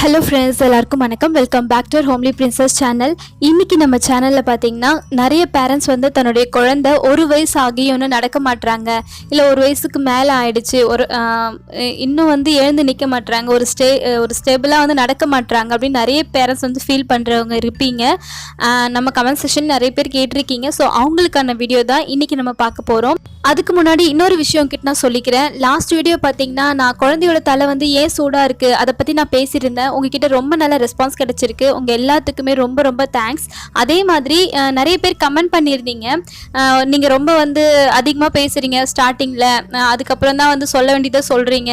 Hello friends, எல்லாருக்கும் வணக்கம். Welcome back to homely princess channel. இன்றைக்கி நம்ம சேனலில் பார்த்தீங்கன்னா நிறைய பேரண்ட்ஸ் வந்து தன்னுடைய குழந்தை 1 வயசு ஆகியும் இன்னும் நடக்க மாட்டுறாங்க, இல்லை 1 வயசுக்கு மேலே ஆயிடுச்சு, இன்னும் வந்து எழுந்து நிற்க மாட்டுறாங்க, ஒரு ஸ்டேபிளாக வந்து நடக்க மாட்டுறாங்க அப்படின்னு நிறைய பேரண்ட்ஸ் வந்து ஃபீல் பண்ணுறவங்க இருப்பீங்க. நம்ம கமெண்ட் செக்ஷன் நிறைய பேர் கேட்டிருக்கீங்க. ஸோ அவங்களுக்கான வீடியோ தான் இன்றைக்கி நம்ம பார்க்க போகிறோம். அதுக்கு முன்னாடி இன்னொரு விஷயம் கிட்ட நான் சொல்லிக்கிறேன். லாஸ்ட் வீடியோ பார்த்தீங்கன்னா நான் குழந்தையோட தலை வந்து ஏன் சூடாக இருக்குது அதை பற்றி நான் பேசியிருந்தேன். உங்ககிட்ட ரொம்ப நல்ல ரெஸ்பான்ஸ் கிடச்சிருக்கு. உங்கள் எல்லாத்துக்குமே ரொம்ப ரொம்ப தேங்க்ஸ். அதே மாதிரி நிறைய பேர் கமெண்ட் பண்ணியிருந்தீங்க, நீங்கள் ரொம்ப வந்து அதிகமாக பேசுகிறீங்க ஸ்டார்டிங்கில், அதுக்கப்புறம் தான் வந்து சொல்ல வேண்டியதை சொல்கிறீங்க,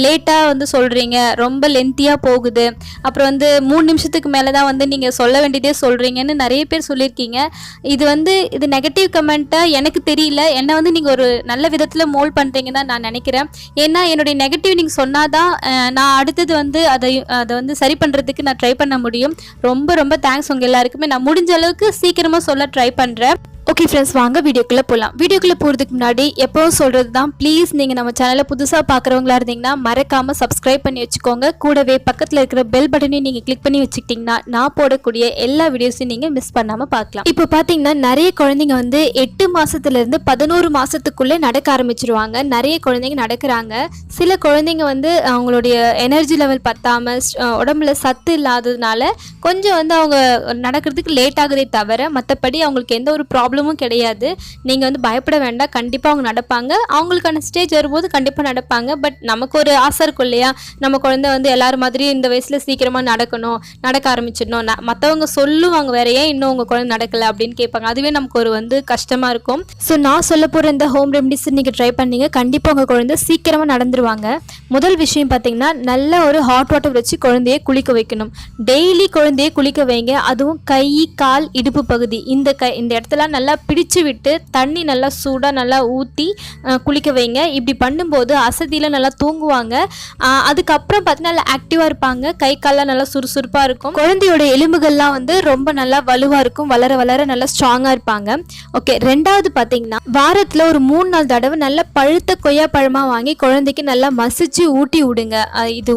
லேட்டாக வந்து சொல்கிறீங்க, ரொம்ப லென்த்தியாக போகுது, அப்புறம் வந்து 3 நிமிஷத்துக்கு மேலே தான் வந்து நீங்கள் சொல்ல வேண்டியதே சொல்கிறீங்கன்னு நிறைய பேர் சொல்லியிருக்கீங்க. இது நெகட்டிவ் கமெண்ட்டாக எனக்கு தெரியல. என்னை வந்து நீங்கள் ஒரு நல்ல விதத்தில் மோல்ட் பண்ணுறீங்கன்னு தான் நான் நினைக்கிறேன். ஏன்னா என்னுடைய நெகட்டிவ் நீங்கள் சொன்னாதான் நான் அடுத்தது வந்து அதை வந்து சரி பண்ணுறதுக்கு நான் ட்ரை பண்ண முடியும். ரொம்ப ரொம்ப தேங்க்ஸ் உங்கள் எல்லாருக்குமே. நான் முடிஞ்ச அளவுக்கு சீக்கிரமாக சொல்ல ட்ரை பண்ணுறேன். ஓகே ஃப்ரெண்ட்ஸ், வாங்க வீடியோக்குள்ளே போகலாம். வீடியோக்குள்ளே போகிறதுக்கு முன்னாடி எப்போவும் சொல்கிறது தான், ப்ளீஸ் நீங்கள் நம்ம சேனலை புதுசாக பார்க்குறவங்களா இருந்தீங்கன்னா மறக்காமல் சப்ஸ்கிரைப் பண்ணி வச்சுக்கோங்க. கூடவே பக்கத்தில் இருக்கிற பெல் பட்டனையும் நீங்கள் கிளிக் பண்ணி வச்சுக்கிட்டிங்கன்னா நான் போடக்கூடிய எல்லா வீடியோஸையும் நீங்கள் மிஸ் பண்ணாமல் பார்க்கலாம். இப்போ பார்த்தீங்கன்னா நிறைய குழந்தைங்க வந்து 8 மாதத்துலேருந்து 11 மாதத்துக்குள்ளே நடக்க ஆரம்பிச்சிருவாங்க. நிறைய குழந்தைங்க நடக்கிறாங்க. சில குழந்தைங்க வந்து அவங்களுடைய எனர்ஜி லெவல் பத்தாமல் உடம்புல சத்து இல்லாததுனால கொஞ்சம் வந்து அவங்க நடக்கிறதுக்கு லேட் ஆகுதே தவிர மற்றபடி அவங்களுக்கு எந்த ஒரு ப்ராப்ளமும் கிடையாது. நீங்கள் வந்து பயப்பட வேண்டாம். கண்டிப்பாக அவங்க நடப்பாங்க. அவங்களுக்கான ஸ்டேஜ் வரும்போது கண்டிப்பாக நடப்பாங்க. பட் நமக்கு ஒரு ஆசை இருக்கும் இல்லையா, நம்ம குழந்தை வந்து எல்லாரும் மாதிரி இந்த வயசில் சீக்கிரமாக நடக்க ஆரம்பிச்சிடணும். மற்றவங்க சொல்லுவாங்க வேற, ஏன் இன்னும் உங்கள் குழந்தை நடக்கலை அப்படின்னு கேட்பாங்க. அதுவே நமக்கு ஒரு வந்து கஷ்டமாக இருக்கும். ஸோ நான் சொல்ல போகிற இந்த ஹோம் ரெமடிஸ் நீங்கள் ட்ரை பண்ணீங்க, கண்டிப்பாக உங்கள் குழந்தை சீக்கிரமாக நடந்துருவாங்க. முதல் விஷயம் பார்த்தீங்கன்னா, நல்ல ஒரு ஹாட் வாட்டர் வச்சு குழந்தைய குளிக்க வைக்கணும். டெய்லி குழந்தைய குளிக்க வைங்க. அதுவும் கை, கால், இடுப்பு பகுதி இந்த இடத்துல நல்லா பிடிச்சு விட்டு தண்ணி நல்லா சூடாக நல்லா ஊற்றி குளிக்க வைங்க. இப்படி பண்ணும்போது அசதியில் நல்லா தூங்குவாங்க. அதுக்கப்புறம் பார்த்தீங்கன்னா நல்லா ஆக்டிவாக இருப்பாங்க. கை கால்லாம் நல்லா சுறுசுறுப்பாக இருக்கும். குழந்தையோட எலும்புகள்லாம் வந்து ரொம்ப நல்லா வலுவாக இருக்கும். வளர வளர நல்லா ஸ்ட்ராங்காக இருப்பாங்க. ஓகே, ரெண்டாவது பார்த்தீங்கன்னா வாரத்தில் ஒரு 3-4 தடவை நல்லா பழுத்த கொய்யா பழமாக வாங்கி குழந்தைக்கு நல்லா மசிச்சு ஊட்டி விடுங்க. இது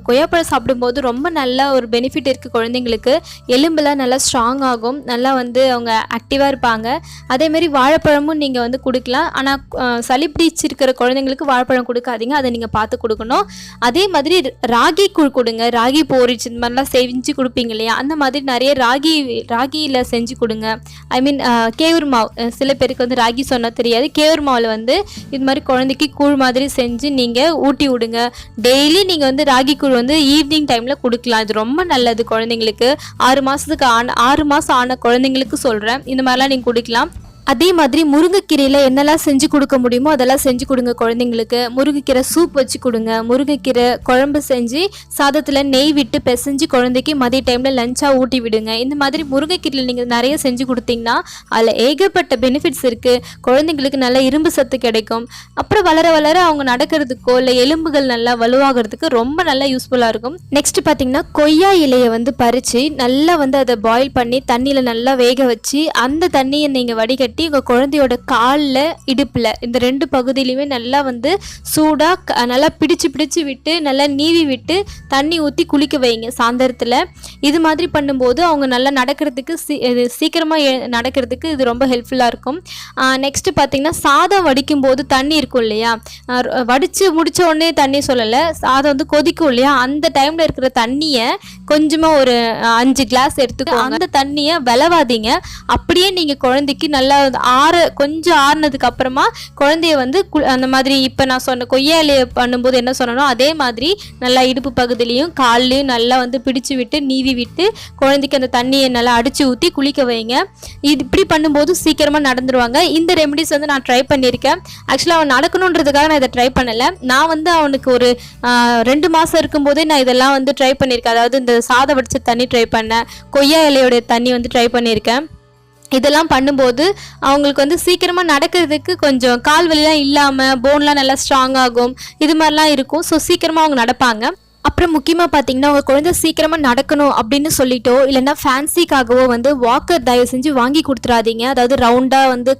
கொய்யாப்பழம் சாப்பிடும்போது ரொம்ப நல்ல ஒரு பெனிஃபிட் இருக்குது. குழந்தைங்களுக்கு எலும்புலாம் நல்லா ஸ்ட்ராங் ஆகும். நல்லா வந்து அவங்க ஆக்டிவாக இருப்பாங்க. அதேமாரி வாழைப்பழமும் நீங்கள் வந்து கொடுக்கலாம். ஆனால் சளி பிடிச்சிருக்கிற குழந்தைங்களுக்கு வாழைப்பழம் கொடுக்காதீங்க, அதை நீங்கள் பார்த்து கொடுக்கணும். அதே மாதிரி ராகி கூழ் கொடுங்க. ராகி போரிச்சு இந்த மாதிரிலாம் செஞ்சு கொடுப்பீங்க இல்லையா, அந்த மாதிரி நிறைய ராகியில் செஞ்சு கொடுங்க. ஐ மீன் கேவுர் மாவு, சில பேருக்கு வந்து ராகி சொன்னால் தெரியாது. கேவுர் மாவில் வந்து இது மாதிரி குழந்தைக்கு கூழ் மாதிரி செஞ்சு நீங்கள் ஊட்டி விடுங்க. டெய்லி நீங்கள் வந்து ராகி கூழ் வந்து ஈவினிங் டைமில் கொடுக்கலாம். இது ரொம்ப நல்லது குழந்தைங்களுக்கு. 6 மாதம் ஆன குழந்தைங்களுக்கு சொல்கிறேன், இந்த மாதிரிலாம் நீங்கள் குடிக்கலாம். அதே மாதிரி முருங்கைக்கீரையில் என்னெல்லாம் செஞ்சு கொடுக்க முடியுமோ அதெல்லாம் செஞ்சு கொடுங்க குழந்தைங்களுக்கு. முருங்கைக்கீரை சூப் வச்சு கொடுங்க. முருங்கைக்கீரை குழம்பு செஞ்சு சாதத்தில் நெய் விட்டு பிசைஞ்சு குழந்தைக்கு மதிய டைமில் லஞ்சாக ஊட்டி விடுங்க. இந்த மாதிரி முருங்கைக்கீரையில் நீங்கள் நிறைய செஞ்சு கொடுத்தீங்கன்னா அதில் ஏகப்பட்ட பெனிஃபிட்ஸ் இருக்குது. குழந்தைங்களுக்கு நல்ல இரும்பு சத்து கிடைக்கும். அப்புறம் வளர வளர அவங்க நடக்கிறதுக்கோ இல்லை எலும்புகள் நல்லா வலுவாகிறதுக்கு ரொம்ப நல்லா யூஸ்ஃபுல்லாக இருக்கும். நெக்ஸ்ட் பார்த்தீங்கன்னா கொய்யா இலையை வந்து பறித்து நல்லா வந்து அதை பாயில் பண்ணி தண்ணியில் நல்லா வேக வச்சு அந்த தண்ணியை நீங்கள் வடிகட்டி உங்கள் குழந்தையோட காலில், இடுப்பில் இந்த 2 பகுதியிலையுமே நல்லா வந்து சூடாக நல்லா பிடிச்சு விட்டு நல்லா நீவி விட்டு தண்ணி ஊற்றி குளிக்க வைங்க சாயந்தரத்தில். இது மாதிரி பண்ணும்போது அவங்க நல்லா நடக்கிறதுக்கு சீக்கிரமாக நடக்கிறதுக்கு இது ரொம்ப ஹெல்ப்ஃபுல்லாக இருக்கும். நெக்ஸ்ட்டு பார்த்திங்கன்னா சாதம் வடிக்கும் போது தண்ணி இருக்கும் இல்லையா, வடித்து முடித்த உடனே தண்ணி சொல்லலை, சாதம் வந்து கொதிக்கும் இல்லையா, அந்த டைமில் இருக்கிற தண்ணியை கொஞ்சமாக ஒரு 5 கிளாஸ் எடுத்துக்கோங்க. அந்த தண்ணியை விளவாதீங்க. அப்படியே நீங்கள் குழந்தைக்கு நல்லா கொஞ்சம் ஆறுனதுக்கு அப்புறமா குழந்தைய வந்து அந்த மாதிரி இப்போ நான் சொன்ன கொய்யா இலையை பண்ணும்போது என்ன சொன்னனோ அதே மாதிரி நல்லா இடுப்பு பகுதியிலையும் கால்லையும் நல்லா வந்து பிடிச்சு விட்டு நீவி விட்டு குழந்தைக்கு அந்த தண்ணியை நல்லா அடிச்சு ஊற்றி குளிக்க வைங்க. இது இப்படி பண்ணும்போது சீக்கிரமாக நடந்துருவாங்க. இந்த ரெமெடிஸ் வந்து நான் ட்ரை பண்ணியிருக்கேன். ஆக்சுவலாக அவன் நடக்கணுன்றதுக்காக நான் இதை ட்ரை பண்ணலை. நான் வந்து அவனுக்கு ஒரு 2 மாதம் இருக்கும்போதே நான் இதெல்லாம் வந்து ட்ரை பண்ணியிருக்கேன். அதாவது இந்த சாதம் வடிச்ச தண்ணி ட்ரை பண்ணேன், கொய்யா இலையோடைய தண்ணி வந்து ட்ரை பண்ணியிருக்கேன். இதெல்லாம் பண்ணும்போது அவங்களுக்கு வந்து சீக்கிரமாக நடக்கிறதுக்கு கொஞ்சம் கால் வலிலாம் இல்லாமல் போன்லாம் நல்லா ஸ்ட்ராங் ஆகும். இது மாதிரிலாம் இருக்கும். ஸோ சீக்கிரமாக அவங்க நடப்பாங்க. அப்புறம் முக்கியமாக பார்த்தீங்கன்னா உங்கள் குழந்தை சீக்கிரமாக நடக்கணும் அப்படின்னு சொல்லிட்டோ இல்லைன்னா ஃபேன்சிக்காகவோ வந்து வாக்கர் தயவு செஞ்சு வாங்கி கொடுத்துடாதீங்க. அதாவது ரவுண்டாக வந்து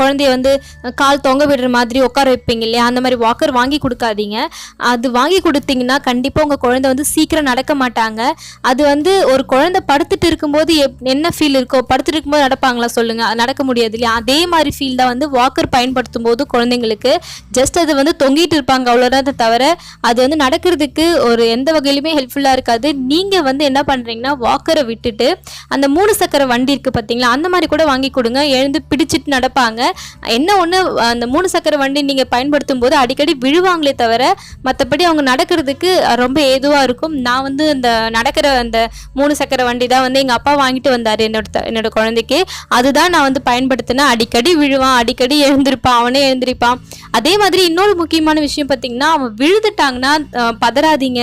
குழந்தைய வந்து கால் தொங்க விடுற மாதிரி உட்கார வைப்பீங்க இல்லையா, அந்த மாதிரி வாக்கர் வாங்கி கொடுக்காதீங்க. அது வாங்கி கொடுத்தீங்கன்னா கண்டிப்பாக உங்கள் குழந்தை வந்து சீக்கிரம் நடக்க மாட்டாங்க. அது வந்து ஒரு குழந்தை படுத்துட்டு இருக்கும்போது என்ன ஃபீல் இருக்கோ, படுத்துட்டு இருக்கும்போது நடப்பாங்களா சொல்லுங்கள், அது நடக்க முடியாது இல்லையா. அதே மாதிரி ஃபீல் தான் வந்து வாக்கர் பயன்படுத்தும் போது குழந்தைங்களுக்கு. ஜஸ்ட் அது வந்து தொங்கிட்டு இருப்பாங்க அவ்வளோதான், தவிர அது வந்து நடக்கிறதுக்கு ஒரு எந்த வகையிலுமே ஹெல்ப்ஃபுல்லாக இருக்காது. நீங்கள் வந்து என்ன பண்ணுறீங்கன்னா வாக்கரை விட்டுட்டு அந்த 3 சக்கர வண்டி இருக்குது பார்த்தீங்களா, அந்த மாதிரி கூட வாங்கி கொடுங்க. எழுந்து பிடிச்சிட்டு நடப்பாங்க. என்ன ஒன்று, அந்த 3 சக்கர வண்டி நீங்கள் பயன்படுத்தும் போது அடிக்கடி விழுவாங்களே தவிர மற்றபடி அவங்க நடக்கிறதுக்கு ரொம்ப ஏதுவாக இருக்கும். நான் வந்து இந்த நடக்கிற அந்த 3 சக்கர வண்டி தான் வந்து எங்கள் அப்பா வாங்கிட்டு வந்தார் என்னோட குழந்தைக்கு. அதுதான் நான் வந்து பயன்படுத்தினேன். அடிக்கடி விழுவான், அடிக்கடி எழுந்திருப்பான், அவனே எழுந்திருப்பான். அதே மாதிரி இன்னொரு முக்கியமான விஷயம் பார்த்தீங்கன்னா, அவன் விழுதுட்டாங்கன்னா பதறாதீங்க,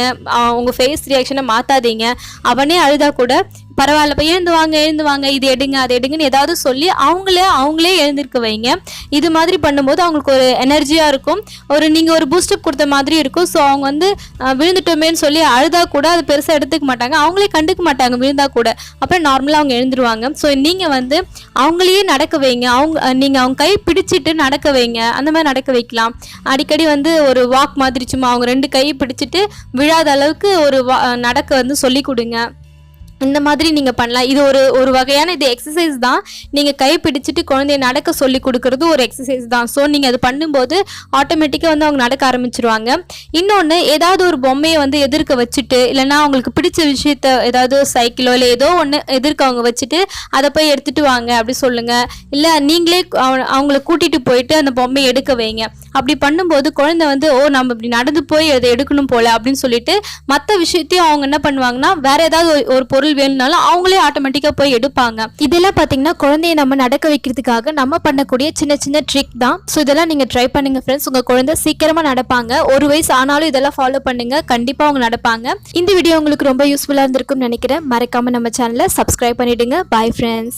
உங்கள் ஃபேஸ் ரியாக்ஷனை மாற்றாதீங்க. அவனே அழுதா கூட பரவாயில்ல, இப்போ எழுந்து வாங்க, இது எடுங்க அது எடுங்கன்னு ஏதாவது சொல்லி அவங்களே எழுந்திருக்க வைங்க. இது மாதிரி பண்ணும்போது அவங்களுக்கு ஒரு எனர்ஜியாக இருக்கும், நீங்கள் ஒரு பூஸ்டப் கொடுத்த மாதிரி இருக்கும். ஸோ அவங்க வந்து விழுந்துட்டோமேன்னு சொல்லி அழுதா கூட அது பெருசாக எடுத்துக்க மாட்டாங்க, அவங்களே கண்டுக்க மாட்டாங்க விழுந்தா கூட. அப்புறம் நார்மலாக அவங்க எழுந்துருவாங்க. ஸோ நீங்கள் வந்து அவங்களையே நடக்க வைங்க. நீங்கள் அவங்க கை பிடிச்சிட்டு நடக்க வைங்க. அந்த மாதிரி நடக்க வைக்கலாம். அடிக்கடி வந்து ஒரு வாக் மாதிரி சும்மா அவங்க 2 கையை பிடிச்சிட்டு விழாத அளவுக்கு ஒரு நடக்க வந்து சொல்லி கொடுங்க. இந்த மாதிரி நீங்கள் பண்ணலாம். இது ஒரு வகையான இது எக்ஸசைஸ் தான். நீங்கள் கை பிடிச்சிட்டு குழந்தைய நடக்க சொல்லி கொடுக்கறது ஒரு எக்ஸசைஸ் தான். ஸோ நீங்கள் அது பண்ணும்போது ஆட்டோமேட்டிக்காக வந்து அவங்க நடக்க ஆரம்பிச்சிருவாங்க. இன்னொன்று, ஏதாவது ஒரு பொம்மையை வந்து எதிர்க்க வச்சுட்டு இல்லைன்னா அவங்களுக்கு பிடிச்ச விஷயத்த ஏதாவது சைக்கிளோ இல்லை ஏதோ ஒன்று எதிர்க்க அவங்க வச்சுட்டு அதை போய் எடுத்துகிட்டு வாங்க அப்படி சொல்லுங்கள். இல்லை நீங்களே அவங்கள கூட்டிகிட்டு போயிட்டு அந்த பொம்மையை எடுக்க வைங்க. அப்படி பண்ணும்போது குழந்தை வந்து நம்ம இப்படி நடந்து போய் அதை எடுக்கணும் போல அப்படின்னு சொல்லிட்டு மற்ற விஷயத்தையும் அவங்க என்ன பண்ணுவாங்கன்னா வேற ஏதாவது ஒரு பொருள் வேணும்னாலும் அவங்களே ஆட்டோமேட்டிக்கா போய் எடுப்பாங்க. இதெல்லாம் பாத்தீங்கன்னா குழந்தைய நம்ம நடக்க வைக்கிறதுக்காக நம்ம பண்ணக்கூடிய சின்ன சின்ன ட்ரிக் தான். ஸோ இதெல்லாம் நீங்க ட்ரை பண்ணுங்க ஃப்ரெண்ட்ஸ். உங்க குழந்தை சீக்கிரமா நடப்பாங்க. 1 வயசு ஆனாலும் இதெல்லாம் ஃபாலோ பண்ணுங்க, கண்டிப்பா அவங்க நடப்பாங்க. இந்த வீடியோ உங்களுக்கு ரொம்ப யூஸ்ஃபுல்லா இருந்திருக்கும்னு நினைக்கிறேன். மறக்காம நம்ம சேனலை சப்ஸ்கிரைப் பண்ணிடுங்க. Bye friends.